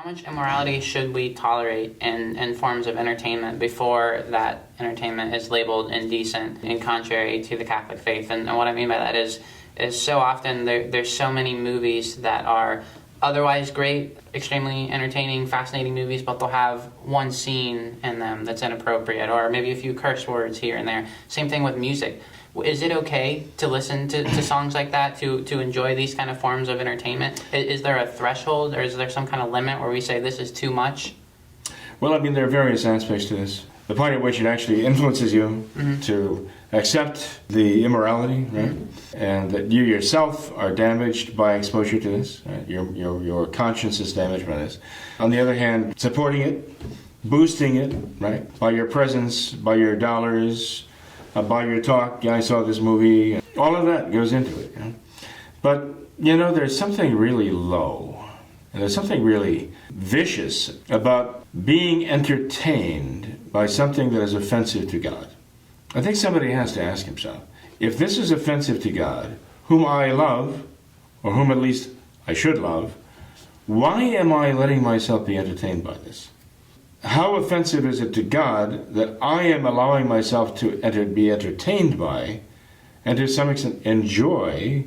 How much immorality should we tolerate in forms of entertainment before that entertainment is labeled indecent and contrary to the Catholic faith? And what I mean by that is so often there's so many movies that are otherwise great, extremely entertaining, fascinating movies, but they'll have one scene in them that's inappropriate, or maybe a few curse words here and there. Same thing with music. Is it okay to listen to songs like that, to enjoy these kind of forms of entertainment? Is there a threshold, or is there some kind of limit where we say this is too much? Well, I mean, there are various aspects to this. The point at which it actually influences you to accept the immorality, right? And that you yourself are damaged by exposure to this. Right? Your conscience is damaged by this. On the other hand, supporting it, boosting it, right? By your presence, by your dollars, by your talk, I saw this movie, all of that goes into it. You know? But, there's something really low, and there's something really vicious about being entertained by something that is offensive to God. I think somebody has to ask himself, if this is offensive to God, whom I love, or whom at least I should love, why am I letting myself be entertained by this? How offensive is it to God that I am allowing myself to be entertained by, and to some extent enjoy,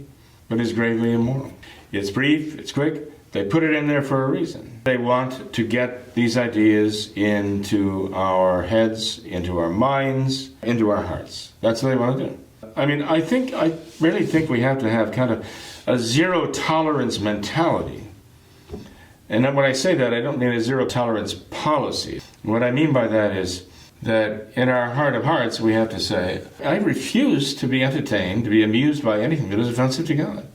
what is gravely immoral? It's brief, it's quick, they put it in there for a reason. They want to get these ideas into our heads, into our minds, into our hearts. That's what they want to do. I mean, I really think we have to have kind of a zero tolerance mentality. And when I say that, I don't mean a zero tolerance policy. What I mean by that is that in our heart of hearts, we have to say, I refuse to be entertained, to be amused by anything that is offensive to God.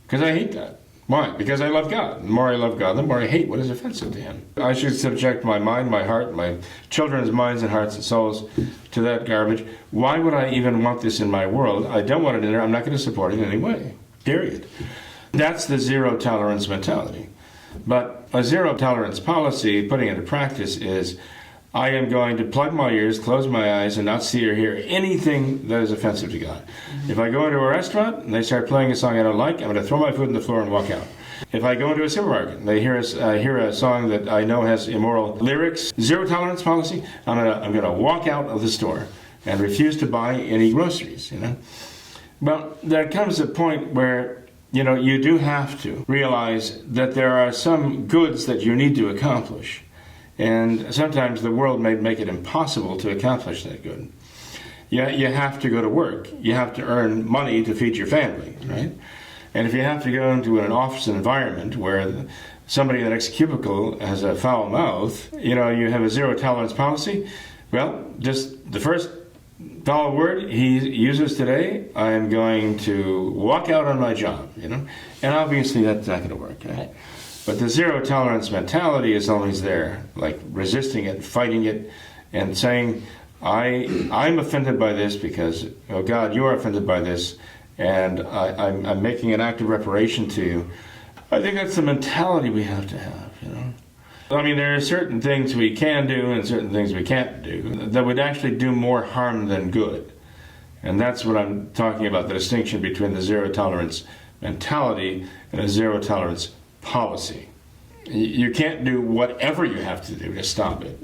Because I hate that. Why? Because I love God. The more I love God, the more I hate what is offensive to Him. I should subject my mind, my heart, my children's minds and hearts and souls to that garbage. Why would I even want this in my world? I don't want it in there. I'm not going to support it in any way. Period. That's the zero tolerance mentality. But a zero tolerance policy, putting it into practice, is I am going to plug my ears, close my eyes, and not see or hear anything that is offensive to God. If I go into a restaurant and they start playing a song I don't like, I'm going to throw my foot on the floor and walk out. If I go into a supermarket and they hear a song that I know has immoral lyrics, zero tolerance policy, I'm going to walk out of the store and refuse to buy any groceries. Well, there comes a point where you do have to realize that there are some goods that you need to accomplish. And sometimes the world may make it impossible to accomplish that good. You have to go to work. You have to earn money to feed your family, right? And if you have to go into an office environment where somebody in the next cubicle has a foul mouth, you have a zero tolerance policy, well, just the first foul word he uses today, I am going to walk out on my job, And obviously that's not going to work, right? But the zero tolerance mentality is always there, like resisting it, fighting it, and saying, I'm offended by this because, oh God, you are offended by this, and I'm making an act of reparation to you. I think that's the mentality we have to have, I mean, there are certain things we can do and certain things we can't do that would actually do more harm than good. And that's what I'm talking about, the distinction between the zero tolerance mentality and a zero tolerance policy. You can't do whatever you have to do to stop it,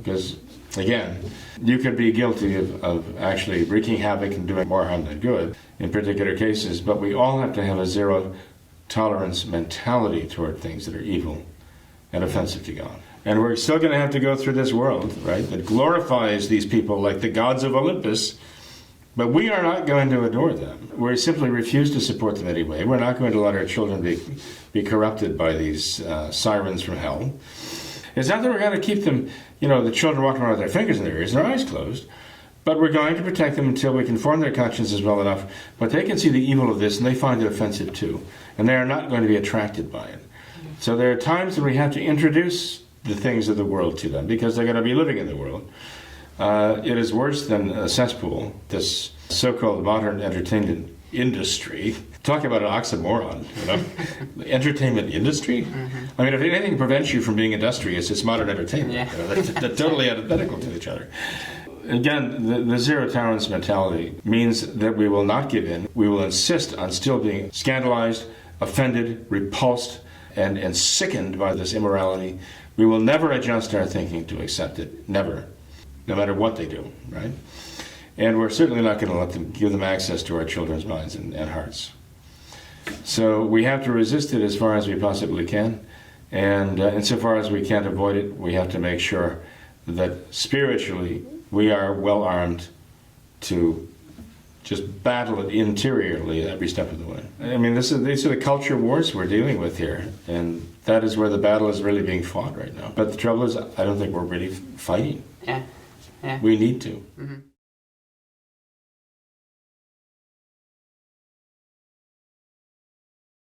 because, again, you could be guilty of actually wreaking havoc and doing more harm than good in particular cases, but we all have to have a zero tolerance mentality toward things that are evil and offensive to God. And we're still going to have to go through this world, right, that glorifies these people like the gods of Olympus, but we are not going to adore them. We simply refuse to support them anyway. We're not going to let our children be corrupted by these sirens from hell. It's not that we're going to keep them, the children walking around with their fingers in their ears and their eyes closed, but we're going to protect them until we can form their consciences well enough, but they can see the evil of this and they find it offensive too, and they are not going to be attracted by it. So there are times that we have to introduce the things of the world to them because they're going to be living in the world. It is worse than a cesspool, this so-called modern entertainment industry. Talk about an oxymoron, The entertainment industry? I mean, if anything prevents you from being industrious, it's modern entertainment. Yeah. They're totally antithetical to each other. Again, the zero tolerance mentality means that we will not give in. We will insist on still being scandalized, offended, repulsed and sickened by this immorality, we will never adjust our thinking to accept it. Never. No matter what they do, right? And we're certainly not going to let them give them access to our children's minds and hearts. So we have to resist it as far as we possibly can. And insofar as we can't avoid it, we have to make sure that spiritually we are well armed to just battle it interiorly every step of the way. I mean, these are the culture wars we're dealing with here, and that is where the battle is really being fought right now. But the trouble is, I don't think we're really fighting. Yeah. We need to. Mm-hmm.